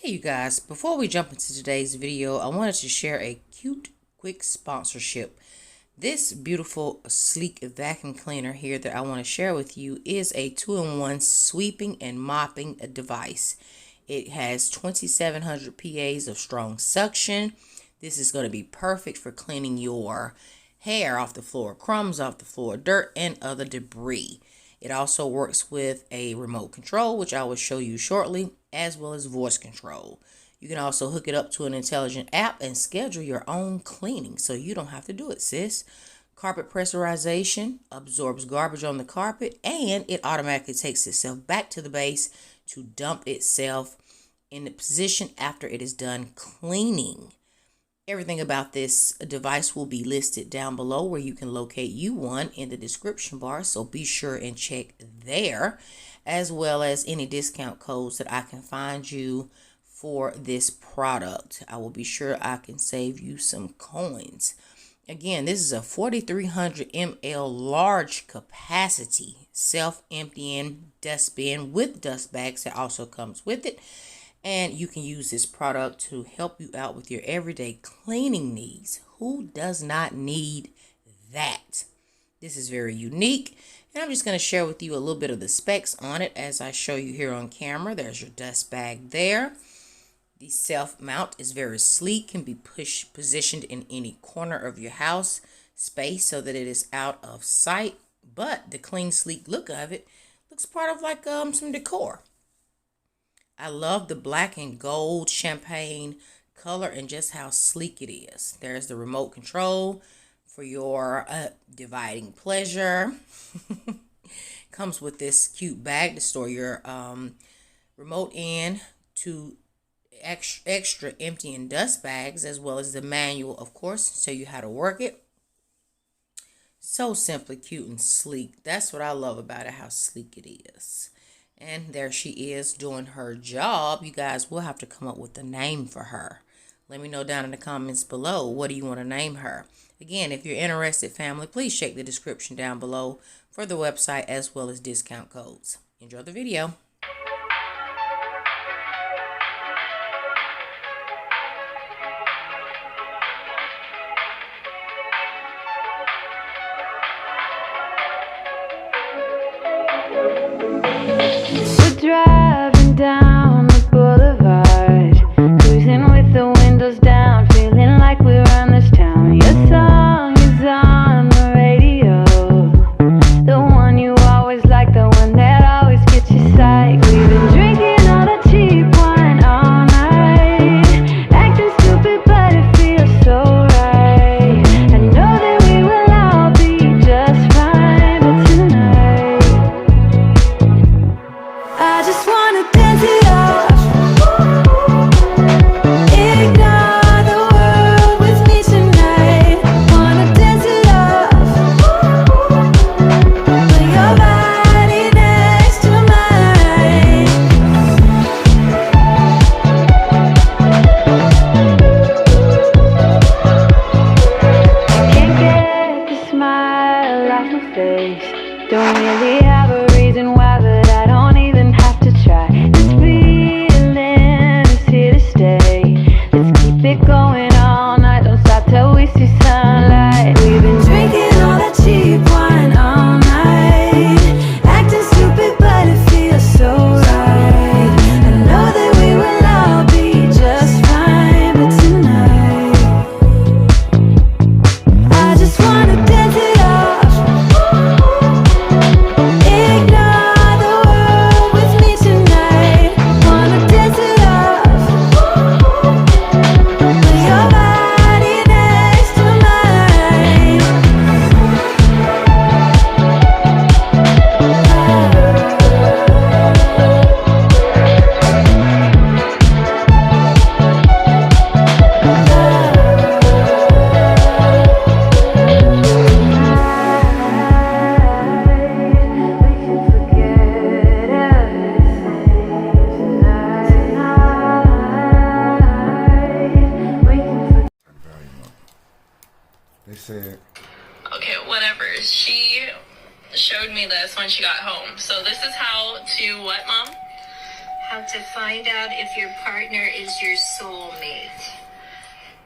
Hey you guys, before we jump into today's video, I wanted to share a cute, quick sponsorship. This beautiful, sleek vacuum cleaner here that I want to share with you is a 2-in-1 sweeping and mopping device. It has 2,700 PAs of strong suction. This is going to be perfect for cleaning your hair off the floor, crumbs off the floor, dirt, and other debris. It also works with a remote control, which I will show you shortly, as well as voice control. You can also hook it up to an intelligent app and schedule your own cleaning so you don't have to do it, sis. Carpet pressurization, absorbs garbage on the carpet, and it automatically takes itself back to the base to dump itself in the position after it is done cleaning. Everything about this device will be listed down below where you can locate Uoni in the description bar, so be sure and check there, as well as any discount codes that I can find you for this product. I will be sure I can save you some coins. Again, this is a 4,300 ml large capacity self-emptying dustbin with dust bags that also comes with it. And you can use this product to help you out with your everyday cleaning needs. Who does not need that? This is very unique. And I'm just going to share with you a little bit of the specs on it as I show you here on camera. There's your dust bag there. The self mount is very sleek, can be positioned in any corner of your house space so that it is out of sight. But the clean, sleek look of it looks part of like some decor. I love the black and gold champagne color and just how sleek it is. There's the remote control for your dividing pleasure. Comes with this cute bag to store your remote in to extra empty and dust bags, as well as the manual, of course, to show you how to work it. So simply cute and sleek. That's what I love about it, how sleek it is. And there she is doing her job. You guys will have to come up with a name for her. Let me know down in the comments below, what do you want to name her? Again, if you're interested, family, please check the description down below for the website as well as discount codes. Enjoy the video. Driving down the boulevard, cruising with the windows down, feeling like we run this town. Your song is on the radio, the one you always like, the one that always gets you psyched. We've been drinking all the cheap wine all night, acting stupid but it feels so right. I know that we will all be just fine, but tonight I just wanna dance it off. Ignore the world with me tonight. Wanna dance it off. Put your body next to mine. I can't get the smile off my face. Don't really have a reason why, but I don't even have to try. This feeling is here to stay. Let's keep it going all night. Don't stop till we see sunlight. We've been drinking all that cheap wine all night, acting stupid but it feels so right. I know that we will all be just fine, but tonight I just wanna dance it off. Ignore the world with me tonight. Wanna dance it off. Put your body next to mine. They said, Okay, whatever. She showed me this when she got home. So this is how to what, Mom? how to find out if your partner is your soulmate.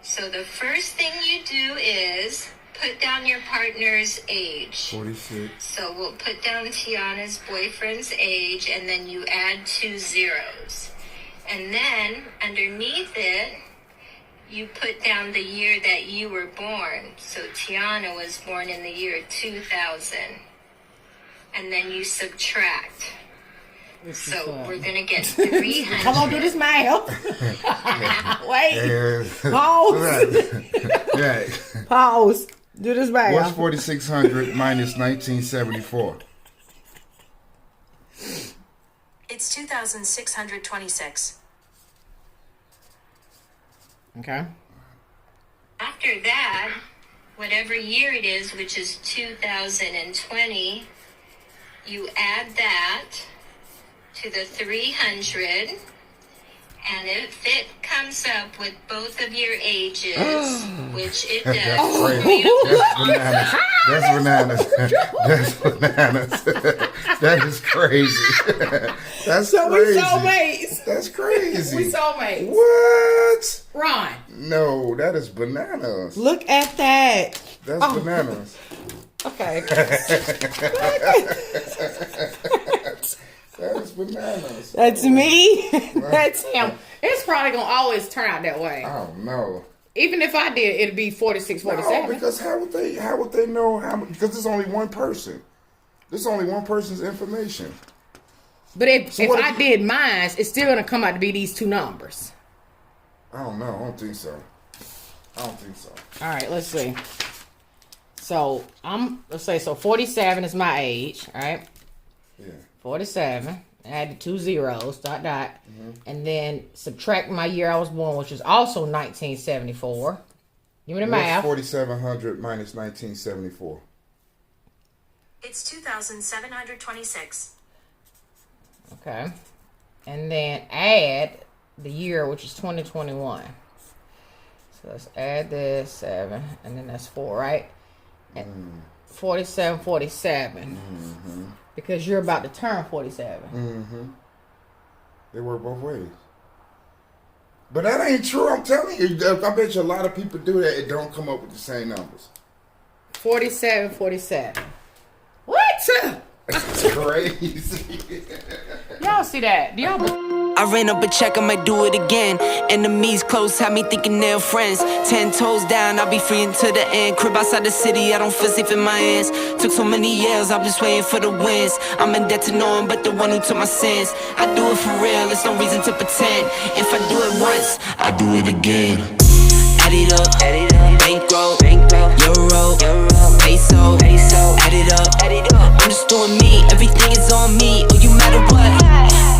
So the first thing you do is put down your partner's age. 46. So we'll put down Tiana's boyfriend's age, and then you add 2 zeros. And then underneath it, you put down the year that you were born. So Tiana was born in the year 2000. And then you subtract. So we're going to get 300. Come on, do this math. Wait. Pause. Right. Pause. Do this math. What's 4600 minus 1974? It's 2,626. Okay. After that, whatever year it is, which is 2020, you add that to the 300, and if it comes up with both of your ages, which it does. That's bananas. That's bananas. That is crazy. That's So crazy. we soulmates. That's crazy. We soulmates. What? Ron, No, that is bananas. look at that. That's bananas. Okay. That is bananas. That's me. That's him. It's probably going to always turn out that way. Oh no. Even if I did, it'd be 46, 47. No, because how would they know how? Because there's only one person. There's only one person's information. But if what I if- did mine, it's still going to come out to be these two numbers. I don't know. I don't think so. All right, let's see. So, let's say, 47 is my age, all right? Yeah. 47. Add the 2 zeros, dot, dot. And then subtract my year I was born, which is also 1974. Give me the math. 4,700 minus 1974. It's 2,726. Okay. And then add the year, which is 2021. So let's add this 7, and then that's 4, right? And 47, 47. Because you're about to turn 47. They work both ways. But that ain't true. I'm telling you. I bet you a lot of people do that. It don't come up with the same numbers. 47, 47. What? That's crazy. Y'all see that? Do y'all? I ran up a check, I might do it again. Enemies close, had me thinking they're friends. 10 toes down, I'll be free until the end. Crib outside the city, I don't feel safe in my hands. Took so many years, I'm just waiting for the wins. I'm in debt to no one but the one who took my sins. I do it for real, there's no reason to pretend. If I do it once, I do it again. Add it up, bankroll, euro, peso, add it up. I'm just doing me, everything is on me. Oh, you matter what?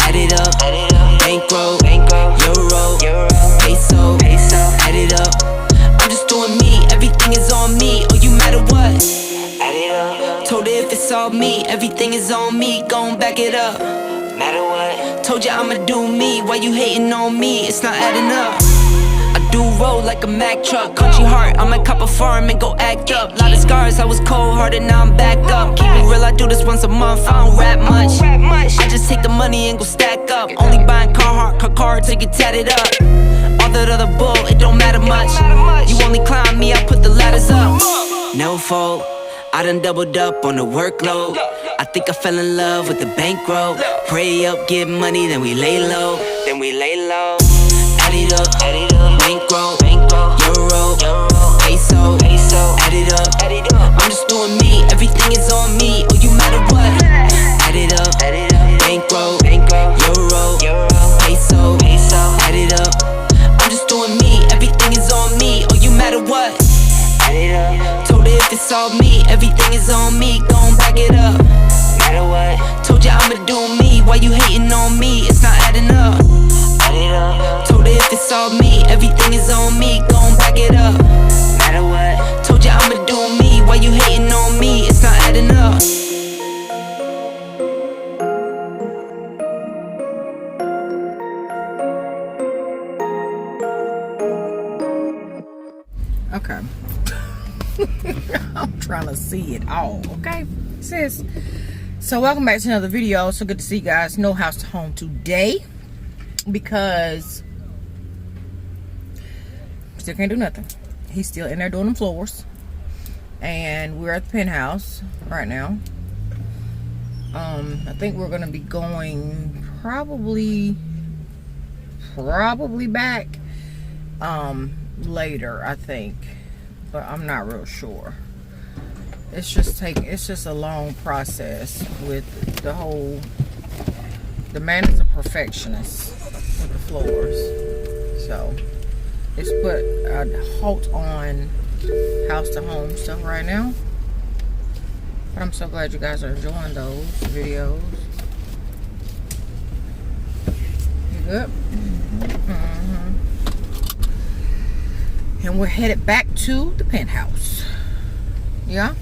Add it up, bankroll, euro, peso, add it up. I'm just doing me, everything is on me. Oh, you matter what? Add it up. Told her if it's all me, everything is on me. Gon' back it up. Matter what? Told you I'ma do me. Why you hating on me? It's not adding up. I do roll like a Mack truck. Country heart, I might cop a farm and go act up. Lot of scars, I was cold-hearted, now I'm backed up. Keep it real, I do this once a month, I don't rap much. I just take the money and go stack up. Only buying car till you tatted up. All that other bull, it don't matter much. You only climb me, I put the ladders up. No fault, I done doubled up on the workload. I think I fell in love with the bankroll. Pray up, get money, then we lay low. Add it up, bankroll, euro, peso, add it up. I'm just doing me, everything is on me. Oh, you matter what? Add it up, bankroll, euro, peso, add it up. I'm just doing me, everything is on me. Oh, you matter what? Add it up. Told her if it's all me, everything is on me. Gon' back it up. Matter what? Told you I'ma do me. Why you hating on me? It's not adding up. Told her if it's all me, everything is on me. Gon' back it up. Matter what? Told you I'ma do me. Why you hating on me? It's not adding up. Okay. I'm trying to see it all. Okay, sis. So welcome back to another video. So good to see you guys. No house to home today. because still can't do nothing. He's still in there doing the floors, and we're at the penthouse right now. I think we're gonna be going probably back later, I think, but I'm not real sure. It's just a long process with the man is a perfectionist with the floors, so it's put a halt on house to home stuff right now. But I'm so glad you guys are enjoying those videos. You good? Mm-hmm. And we're headed back to the penthouse. Yeah?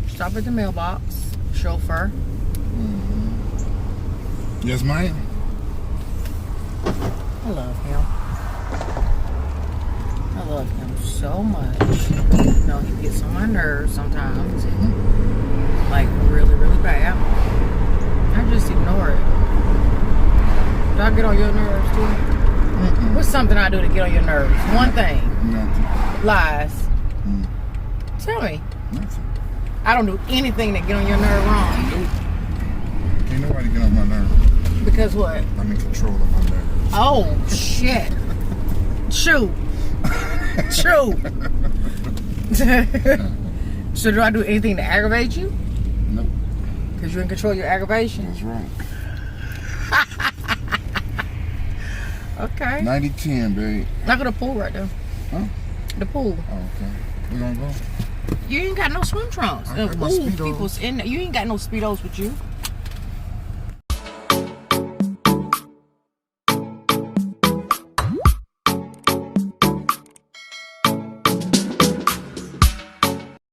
Stop at the mailbox. Chauffeur. Mm-hmm. Yes, ma'am. I love him. I love him so much. You know, he gets on my nerves sometimes. Like, really, really bad. I just ignore it. Do I get on your nerves, too? Mm-mm. What's something I do to get on your nerves? One thing. Nothing. Lies. Mm. Tell me. Nothing. I don't do anything that get on your nerve wrong. Nope. Can't nobody get on my nerves. Because what? I'm in control of my nerves. Oh, shit. Shoot. Shoot. So do I do anything to aggravate you? Nope. Because you're in control of your aggravation? That's right. Okay. 90-10, babe. Look at the pool right there. Huh? The pool. Oh, okay. We gonna go? You ain't got no swim trunks. I got my Speedos. People's in there. You ain't got no Speedos with you.